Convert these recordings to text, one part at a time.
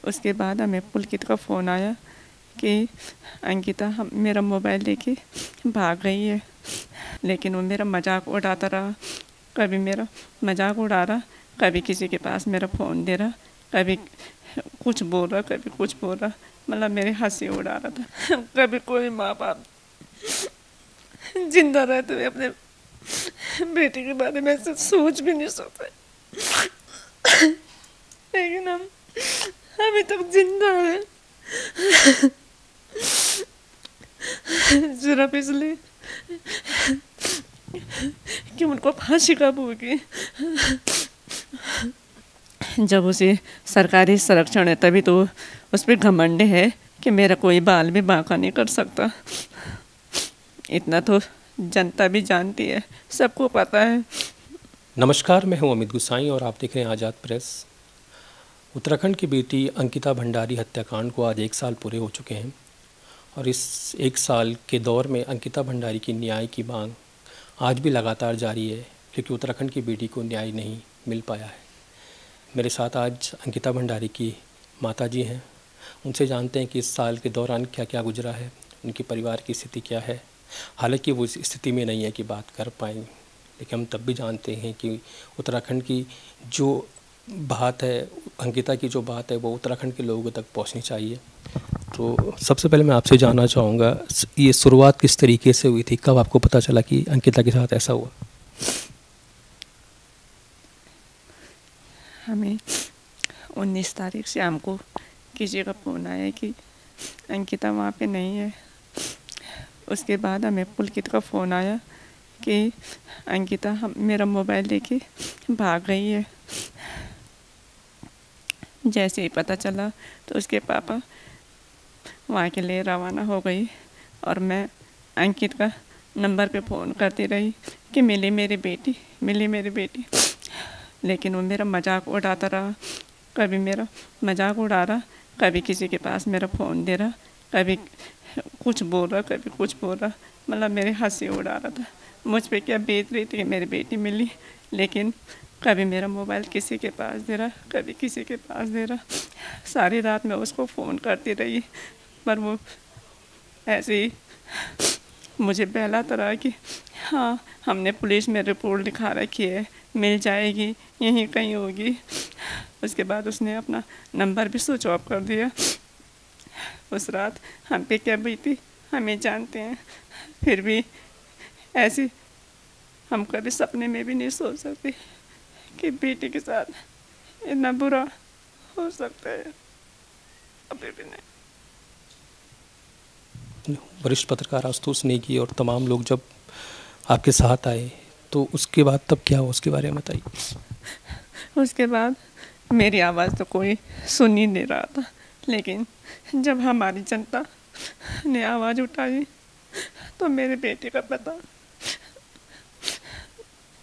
उसके बाद हमें पुलकित का फ़ोन आया कि अंकिता मेरा मोबाइल लेके भाग गई है। लेकिन वो मेरा मजाक उड़ाता रहा, कभी मेरा मजाक उड़ा रहा, कभी किसी के पास मेरा फ़ोन दे रहा, कभी कुछ बोल रहा, कभी कुछ बोल रहा, मतलब मेरी हंसी उड़ा रहा था। कभी कोई माँ बाप जिंदा रहते हुए अपने बेटे के बारे में ऐसे सोच भी नहीं सकते, लेकिन हम अभी तक जिंदा हैं सिर्फ इसलिए कि उनको फांसी कब होगी। जब उसे सरकारी संरक्षण है तभी तो उस पर घमंड है कि मेरा कोई बाल भी बांका नहीं कर सकता। इतना तो जनता भी जानती है, सबको पता है। नमस्कार, मैं हूं अमित गुसाई और आप देख रहे हैं आज़ाद प्रेस। उत्तराखंड की बेटी अंकिता भंडारी हत्याकांड को आज 1 साल पूरे हो चुके हैं और इस 1 साल के दौर में अंकिता भंडारी की न्याय की मांग आज भी लगातार जारी है, क्योंकि उत्तराखंड की बेटी को न्याय नहीं मिल पाया है। मेरे साथ आज अंकिता भंडारी की माताजी हैं, उनसे जानते हैं कि इस साल के दौरान क्या क्या गुजरा है, उनके परिवार की स्थिति क्या है। हालांकि वो इस स्थिति में नहीं है कि बात कर पाएँ, लेकिन हम तब भी जानते हैं कि उत्तराखंड की जो बात है, अंकिता की जो बात है, वो उत्तराखंड के लोगों तक पहुंचनी चाहिए। तो सबसे पहले मैं आपसे जानना चाहूँगा, ये शुरुआत किस तरीके से हुई थी? कब आपको पता चला कि अंकिता के साथ ऐसा हुआ? हमें 19 तारीख शाम को किसी का फ़ोन आया कि अंकिता वहाँ पे नहीं है। उसके बाद हमें पुलकित का फ़ोन आया कि अंकिता मेरा मोबाइल लेके भाग गई है। जैसे ही पता चला तो उसके पापा वहाँ के लिए रवाना हो गई और मैं अंकित का नंबर पे फ़ोन करती रही कि मिली मेरी बेटी, मिली मेरी बेटी। लेकिन वो मेरा मजाक उड़ाता रहा, कभी मेरा मजाक उड़ा रहा, कभी किसी के पास मेरा फ़ोन दे रहा, कभी कुछ बोल रहा, कभी कुछ बोल रहा, मतलब मेरी हंसी उड़ा रहा था। मुझ पे क्या बीत रही थी कि मेरी बेटी मिली, लेकिन कभी मेरा मोबाइल किसी के पास दे रहा, कभी किसी के पास दे रहा। सारी रात मैं उसको फ़ोन करती रही, पर वो ऐसे ही मुझे बहलाता रहा कि हाँ हमने पुलिस में रिपोर्ट लिखा रखी है, मिल जाएगी, यहीं कहीं होगी। उसके बाद उसने अपना नंबर भी स्विच ऑफ कर दिया। उस रात हम पे क्या बीती हमें जानते हैं, फिर भी ऐसी हम कभी सपने में भी नहीं सोच सकते कि बेटी के साथ इतना बुरा हो सकता है। अभी भी नहीं। वरिष्ठ पत्रकार आशुतोष नेगी और तमाम लोग जब आपके साथ आए तो उसके बाद तब क्या हुआ, उसके बारे में बताइए। उसके बाद मेरी आवाज़ तो कोई सुन ही नहीं रहा था, लेकिन जब हमारी जनता ने आवाज़ उठाई तो मेरे बेटे का पता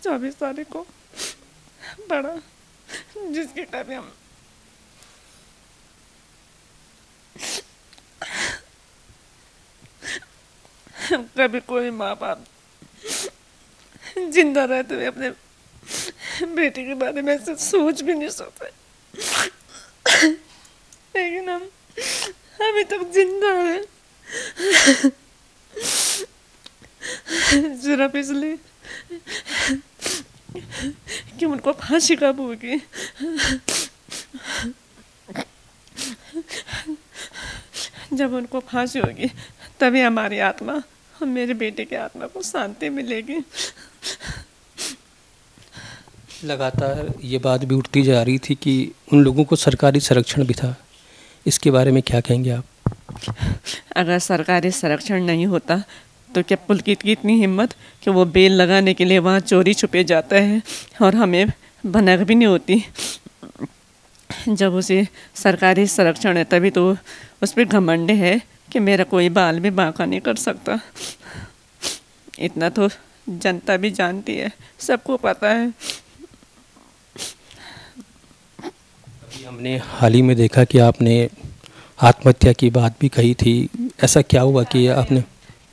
24 तारीख को पड़ा, जिसके कभी हम कभी कोई माँ बाप जिंदा रहते हुए अपने बेटे के बारे में ऐसे सोच भी नहीं सकते, लेकिन हम अभी तक जिंदा हैं सिर्फ इसलिए कि उनको फांसी कब होगी। जब उनको फांसी होगी तभी हमारी आत्मा और मेरे बेटे की आत्मा को शांति मिलेगी। लगातार ये बात भी उठती जा रही थी कि उन लोगों को सरकारी संरक्षण भी था, इसके बारे में क्या कहेंगे आप? अगर सरकारी संरक्षण नहीं होता तो क्या पुलकित की इतनी हिम्मत कि वो बेल लगाने के लिए वहाँ चोरी छुपे जाता है और हमें भनक भी नहीं होती। जब उसे सरकारी संरक्षण है तभी तो उस पर घमंड है कि मेरा कोई बाल भी बांका नहीं कर सकता। इतना तो जनता भी जानती है, सबको पता है। हमने हाल ही में देखा कि आपने आत्महत्या की बात भी कही थी, ऐसा क्या हुआ कि आपने?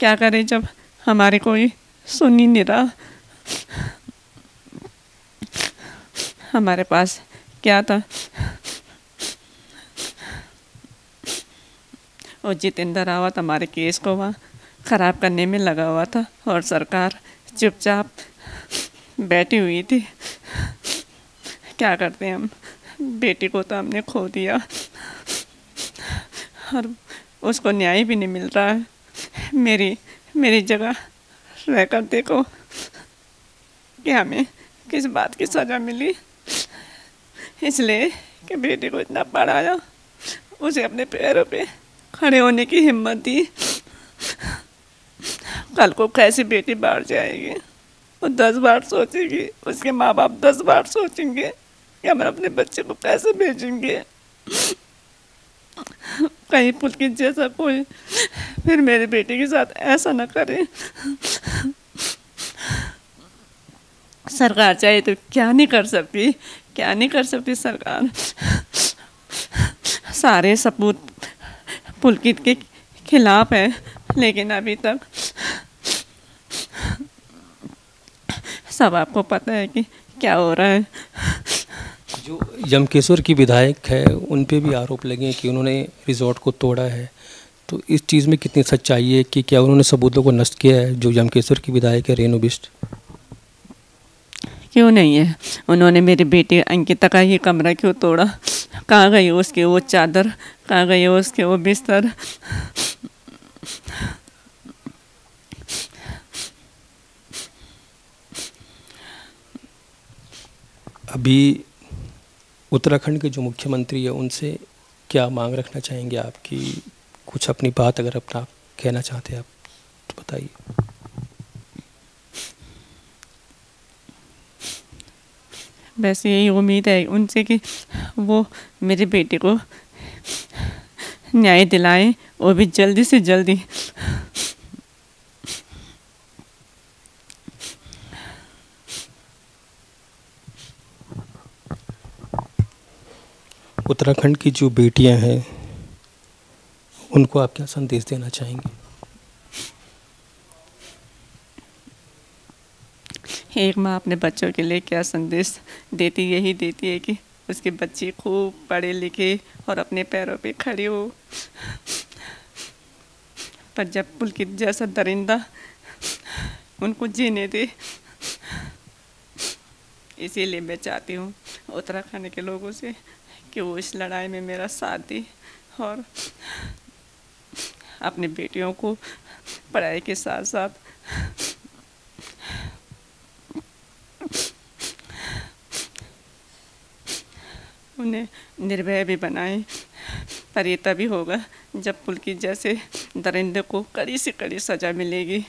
क्या करें जब हमारे कोई सुन ही नहीं रहा। हमारे पास क्या था, और जितेंद्र रावत हमारे केस को वहाँ ख़राब करने में लगा हुआ था और सरकार चुपचाप बैठी हुई थी। क्या करते हैं हम, बेटी को तो हमने खो दिया और उसको न्याय भी नहीं मिल रहा है। मेरी जगह रहकर देखो कि हमें किस बात की सज़ा मिली, इसलिए कि बेटी को इतना पढ़ाया, उसे अपने पैरों पे खड़े होने की हिम्मत दी। कल को कैसी बेटी बाहर जाएगी, वो 10 बार सोचेगी, उसके माँ बाप 10 बार सोचेंगे कि हम अपने बच्चे को कैसे भेजेंगे। कहीं पुलकित जैसा कोई फिर मेरे बेटे के साथ ऐसा ना करे। सरकार चाहे तो क्या नहीं कर सकती, क्या नहीं कर सकती सरकार। सारे सबूत पुलकित के खिलाफ है, लेकिन अभी तक सब आपको पता है कि क्या हो रहा है। जो यमकेश्वर की विधायक है उन पे भी आरोप लगे कि उन्होंने रिजॉर्ट को तोड़ा है, तो इस चीज़ में कितनी सच्चाई है कि क्या उन्होंने सबूतों को नष्ट किया है? जो यमकेश्वर की विधायक है रेणु बिष्ट, क्यों नहीं है? उन्होंने मेरी बेटी अंकिता का ये कमरा क्यों तोड़ा? कहाँ गई उसकी वो चादर, कहाँ गई उसके वो बिस्तर? अभी उत्तराखंड के जो मुख्यमंत्री है उनसे क्या मांग रखना चाहेंगे आपकी? कुछ अपनी बात अगर अपना आप कहना चाहते हैं आप तो बताइए। बस यही उम्मीद है उनसे कि वो मेरे बेटे को न्याय दिलाएं, वो भी जल्दी से जल्दी। उत्तराखंड की जो बेटियां हैं उनको आप क्या संदेश देना चाहेंगे? एक माँ अपने बच्चों के लिए क्या संदेश देती, यही देती है कि उसके बच्चे खूब पढ़े लिखे और अपने पैरों पे खड़े हो। पर जब पुलकित जैसा दरिंदा उनको जीने दे, इसीलिए मैं चाहती हूँ उत्तराखंड के लोगों से कि वो इस लड़ाई में मेरा साथ दे और अपनी बेटियों को पढ़ाई के साथ साथ उन्हें निर्भय भी बनाएं। पर ये तभी होगा जब पुलकित जैसे दरिंदे को कड़ी से कड़ी सज़ा मिलेगी,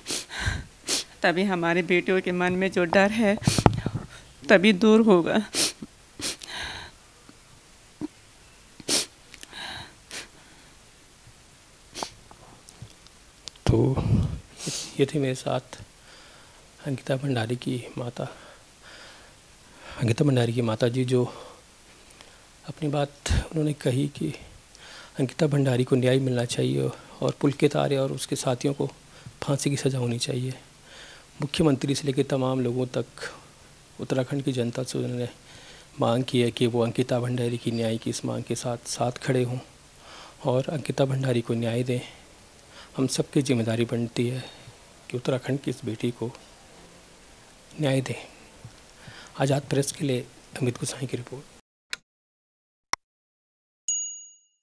तभी हमारे बेटियों के मन में जो डर है तभी दूर होगा। तो ये थी मेरे साथ अंकिता भंडारी की माता जी, जो अपनी बात उन्होंने कही कि अंकिता भंडारी को न्याय मिलना चाहिए और पुलकित आर्य और उसके साथियों को फांसी की सज़ा होनी चाहिए। मुख्यमंत्री से लेकर तमाम लोगों तक उत्तराखंड की जनता से उन्होंने मांग की है कि वो अंकिता भंडारी की न्याय की इस मांग के साथ खड़े हों और अंकिता भंडारी को न्याय दें। हम सबकी जिम्मेदारी बनती है कि उत्तराखंड की इस बेटी को न्याय दें। आज़ाद प्रेस के लिए अमित गुसाई की रिपोर्ट।